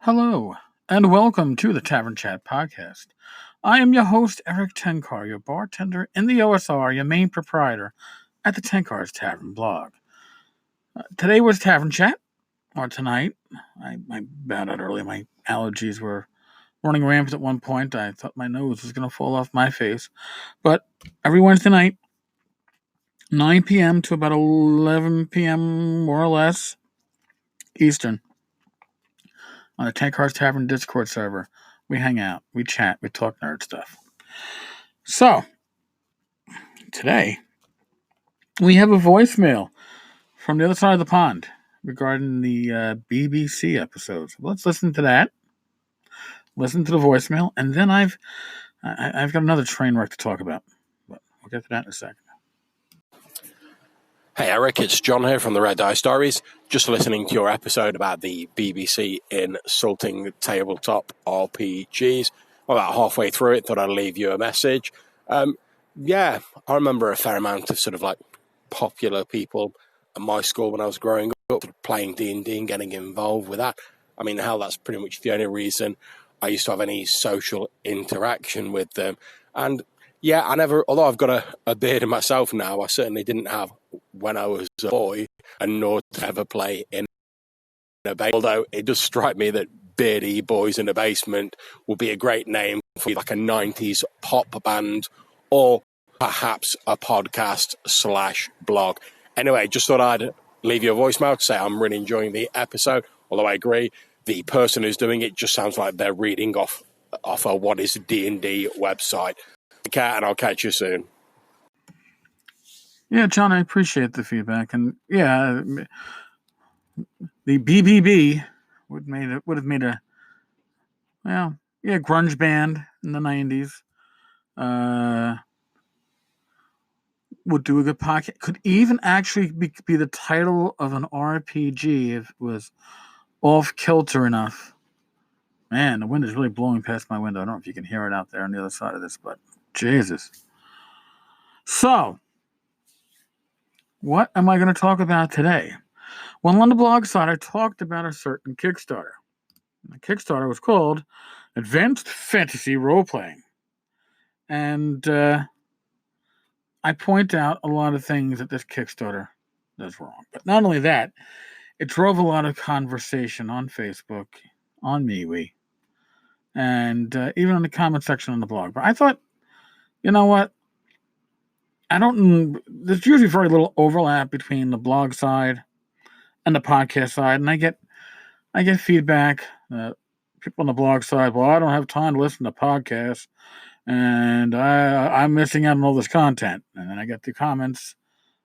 Hello, and welcome to the Tavern Chat podcast. I am your host, Eric Tenkar, your bartender in the OSR, your main proprietor at the Tenkar's Tavern blog. Today was Tavern Chat, or tonight. I found out early my allergies were running rampant at one point. I thought my nose was going to fall off my face. But every Wednesday night, 9 p.m. to about 11 p.m., more or less, Eastern, on the Tenkar's Tavern Discord server, we hang out, we chat, we talk nerd stuff. So, today, we have a voicemail from the other side of the pond regarding the BBC episodes. Let's listen to that. Listen to the voicemail, and then I've got another train wreck to talk about. But we'll get to that in a second. Hey Eric, it's John here from the Red Die Stories. Just listening to your episode about the BBC insulting tabletop RPGs. Well, about halfway through it, thought I'd leave you a message. Yeah, I remember a fair amount of sort of like popular people at my school when I was growing up, playing D&D and getting involved with that. I mean, hell, that's pretty much the only reason I used to have any social interaction with them. And yeah, although I've got a beard in myself now, I certainly didn't have when I was a boy, and nor to ever play in a basement. Although it does strike me that Beardy Boys in a Basement would be a great name for like a 90s pop band or perhaps a podcast/blog. Anyway, just thought I'd leave you a voicemail to say I'm really enjoying the episode, although I agree, the person who's doing it just sounds like they're reading off a What is D&D website. Okay, and I'll catch you soon. Yeah, John, I appreciate the feedback, and yeah, the BBB would have made a grunge band in the 90s. Would do a good podcast. Could even actually be the title of an RPG if it was off kilter enough. Man, the wind is really blowing past my window. I don't know if you can hear it out there on the other side of this, but Jesus. So, what am I going to talk about today? Well, on the blog side, I talked about a certain Kickstarter. The Kickstarter was called Advanced Fantasy Role-Playing. And I point out a lot of things that this Kickstarter does wrong. But not only that, it drove a lot of conversation on Facebook, on MeWe, and even in the comment section on the blog. But I thought, you know what? There's usually very little overlap between the blog side and the podcast side, and I get feedback. People on the blog side, well, I don't have time to listen to podcasts, and I'm missing out on all this content. And then I get the comments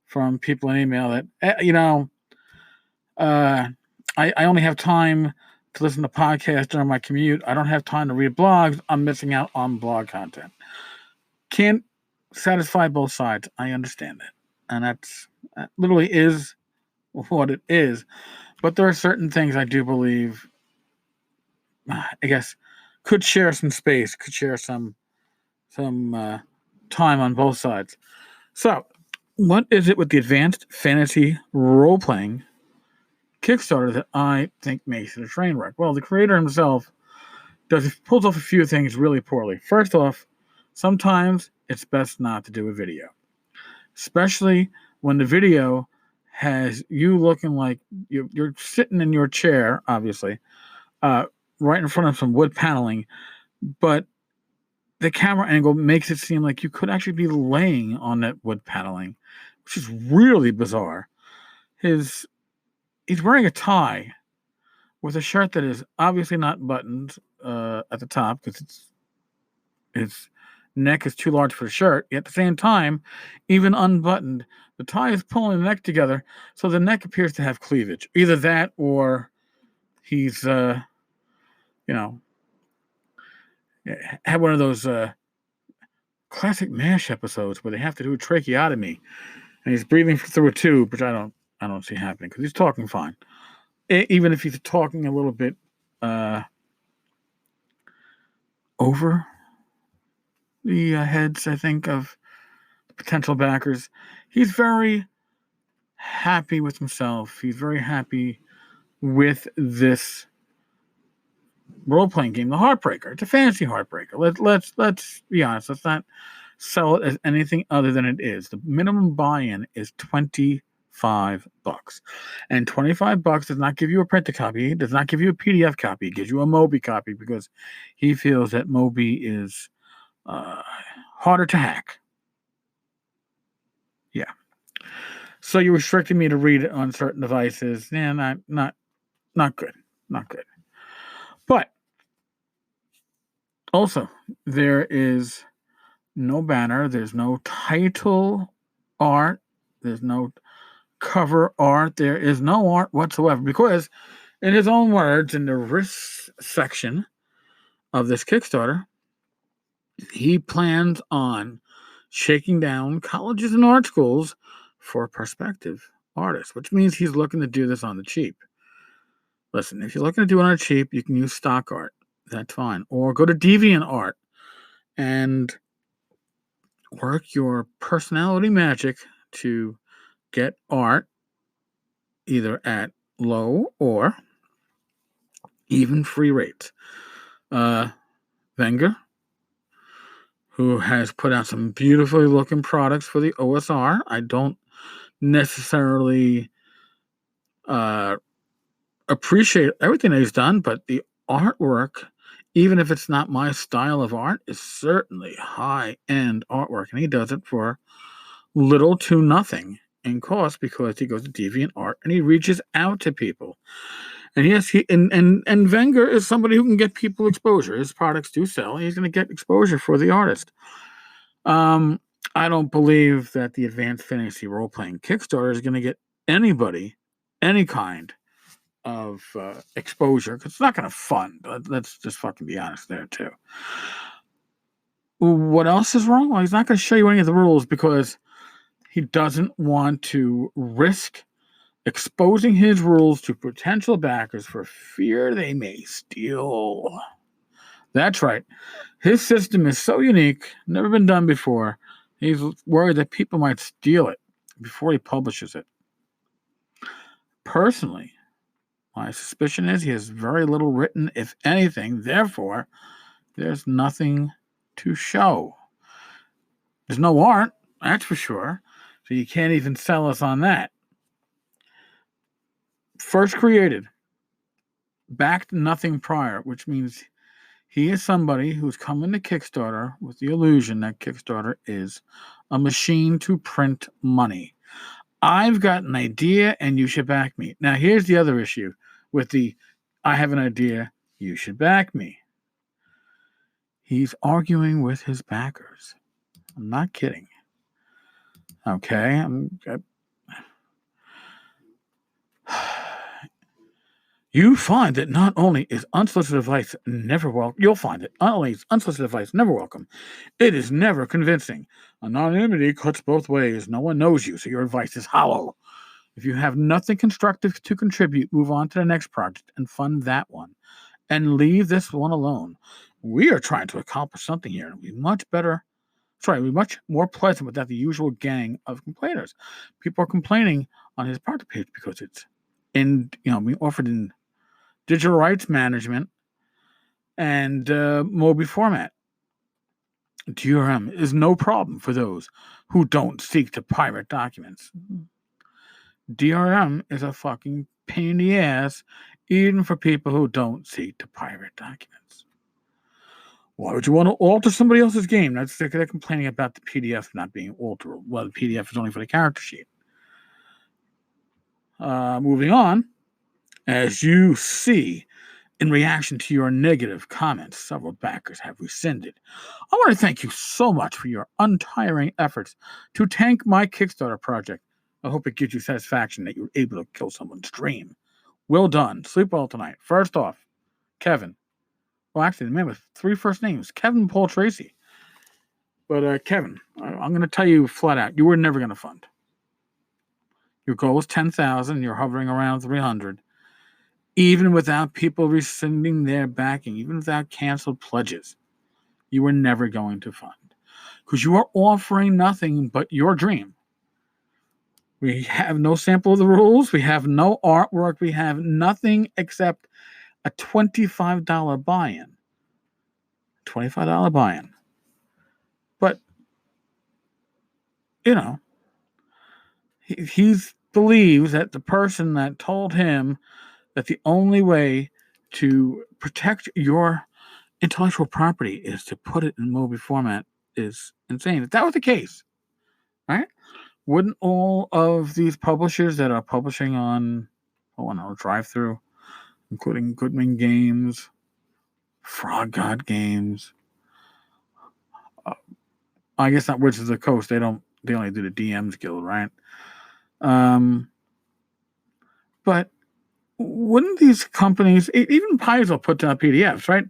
from people in email that, I only have time to listen to podcasts during my commute. I don't have time to read blogs. I'm missing out on blog content. Can't satisfy both sides. I understand it. And that literally is what it is. But there are certain things I do believe, I guess, could share some space, could share some time on both sides. So, what is it with the Advanced Fantasy Role-Playing Kickstarter that I think makes it a train wreck? Well, the creator himself pulls off a few things really poorly. First off, sometimes it's best not to do a video, especially when the video has you looking like you're sitting in your chair, obviously, right in front of some wood paneling, but the camera angle makes it seem like you could actually be laying on that wood paneling, which is really bizarre. He's wearing a tie with a shirt that is obviously not buttoned at the top because its neck is too large for the shirt. Yet at the same time, even unbuttoned, the tie is pulling the neck together, so the neck appears to have cleavage. Either that or he's, had one of those classic MASH episodes where they have to do a tracheotomy, and he's breathing through a tube, which I don't see happening because he's talking fine. Even if he's talking a little bit over the heads, I think, of potential backers, he's very happy with himself. He's very happy with this role-playing game, the Heartbreaker. It's a fantasy Heartbreaker. Let's be honest. Let's not sell it as anything other than it is. The minimum buy-in is $25. And $25 does not give you a printed copy, it does not give you a PDF copy, it gives you a Moby copy because he feels that Moby is harder to hack. Yeah. So you're restricting me to read it on certain devices. Yeah, not good. Not good. But also, there is no banner, there's no title art, there's no cover art, there is no art whatsoever, because in his own words, in the risk section of this Kickstarter, he plans on shaking down colleges and art schools for prospective artists, which means he's looking to do this on the cheap. Listen, if you're looking to do it on the cheap, you can use stock art. That's fine. Or go to DeviantArt and work your personality magic to get art either at low or even free rates. Wenger, who has put out some beautifully looking products for the OSR. I don't necessarily appreciate everything that he's done, but the artwork, even if it's not my style of art, is certainly high-end artwork, and he does it for little to nothing in cost because he goes to DeviantArt and he reaches out to people. And yes, and Wenger is somebody who can get people exposure. His products do sell. He's going to get exposure for the artist. I don't believe that the Advanced Fantasy Role-Playing Kickstarter is going to get anybody any kind of exposure, because it's not going to fund. Let's just fucking be honest there, too. What else is wrong? Well, he's not going to show you any of the rules because he doesn't want to risk exposing his rules to potential backers for fear they may steal. That's right. His system is so unique, never been done before. He's worried that people might steal it before he publishes it. Personally, my suspicion is he has very little written, if anything. Therefore, there's nothing to show. There's no art, that's for sure. So you can't even sell us on that. First created, backed nothing prior, which means he is somebody who's coming to Kickstarter with the illusion that Kickstarter is a machine to print money. I've got an idea and you should back me. Now, here's the other issue with the I have an idea, you should back me. He's arguing with his backers. I'm not kidding. Okay, you find that not only is unsolicited advice never welcome, you'll find that not only is unsolicited advice never welcome, it is never convincing. Anonymity cuts both ways. No one knows you, so your advice is hollow. If you have nothing constructive to contribute, move on to the next project and fund that one. And leave this one alone. We are trying to accomplish something here, and be much more pleasant without the usual gang of complainers. People are complaining on his product page because it's being offered in digital rights management and Moby format. DRM is no problem for those who don't seek to pirate documents. DRM is a fucking pain in the ass, even for people who don't seek to pirate documents. Why would you want to alter somebody else's game? They're complaining about the PDF not being alterable. Well, the PDF is only for the character sheet. Moving on, as you see, in reaction to your negative comments, several backers have rescinded. I want to thank you so much for your untiring efforts to tank my Kickstarter project. I hope it gives you satisfaction that you were able to kill someone's dream. Well done. Sleep well tonight. First off, Kevin. Well, actually, the man with 3 first names, Kevin Paul Tracy. But Kevin, I'm going to tell you flat out, you were never going to fund. Your goal was 10,000. You're hovering around 300. Even without people rescinding their backing, even without canceled pledges, you were never going to fund. Because you are offering nothing but your dream. We have no sample of the rules. We have no artwork. We have nothing except a $25 buy-in. $25 buy-in. But, you know, he believes that the person that told him that the only way to protect your intellectual property is to put it in Moby format is insane. If that was the case, right? Wouldn't all of these publishers that are publishing on, drive-through, including Goodman Games, Frog God Games, I guess not Wizards of the Coast. They only do the DMs Guild, right? But wouldn't these companies, even Paizo put down PDFs, right?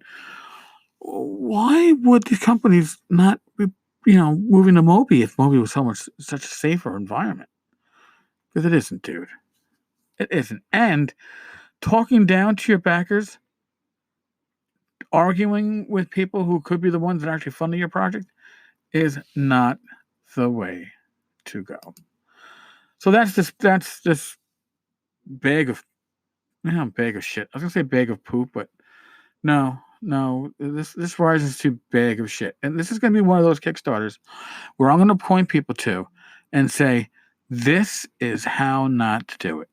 Why would these companies not be, moving to Moby if Moby was such a safer environment? Because it isn't, dude. It isn't. And talking down to your backers, arguing with people who could be the ones that are actually funding your project is not the way to go. So that's this bag of shit. I was gonna say bag of poop, but no. This rises to bag of shit. And this is gonna be one of those Kickstarters where I'm gonna point people to and say, this is how not to do it.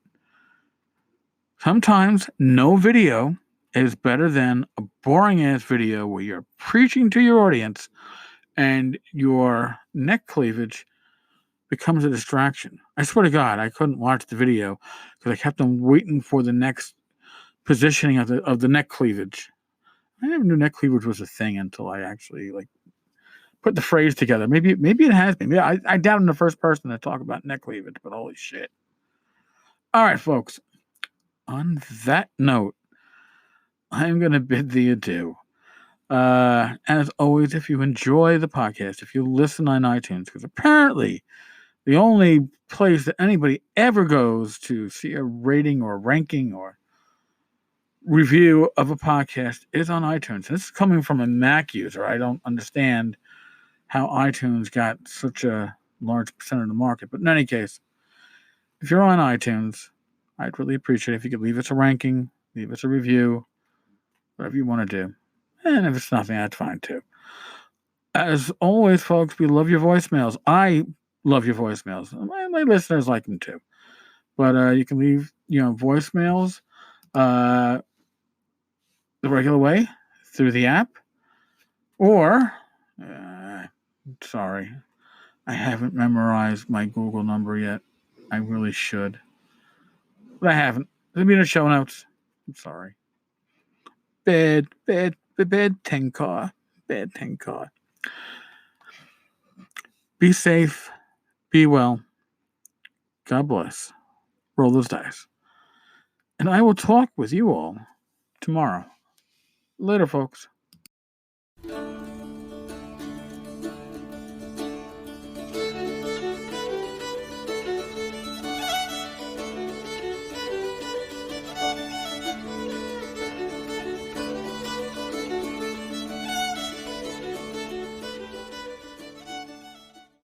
Sometimes no video is better than a boring ass video where you're preaching to your audience and your neck cleavage becomes a distraction. I swear to God, I couldn't watch the video because I kept on waiting for the next positioning of the neck cleavage. I never knew neck cleavage was a thing until I actually put the phrase together. Maybe it has been. Yeah, I doubt I'm the first person to talk about neck cleavage, but holy shit. All right, folks. On that note, I'm going to bid thee adieu. As always, if you enjoy the podcast, if you listen on iTunes, because apparently the only place that anybody ever goes to see a rating or ranking or review of a podcast is on iTunes. This is coming from a Mac user. I don't understand how iTunes got such a large percent of the market. But in any case, if you're on iTunes, I'd really appreciate it if you could leave us a ranking, leave us a review, whatever you want to do. And if it's nothing, that's fine too. As always, folks, we love your voicemails. I love your voicemails. My listeners like them too. But you can leave, voicemails the regular way through the app. Or, sorry, I haven't memorized my Google number yet. I really should. But I haven't. It'll be in the show notes. I'm sorry. Bad Tenkar. Bad Tenkar. Be safe. Be well. God bless. Roll those dice. And I will talk with you all tomorrow. Later, folks.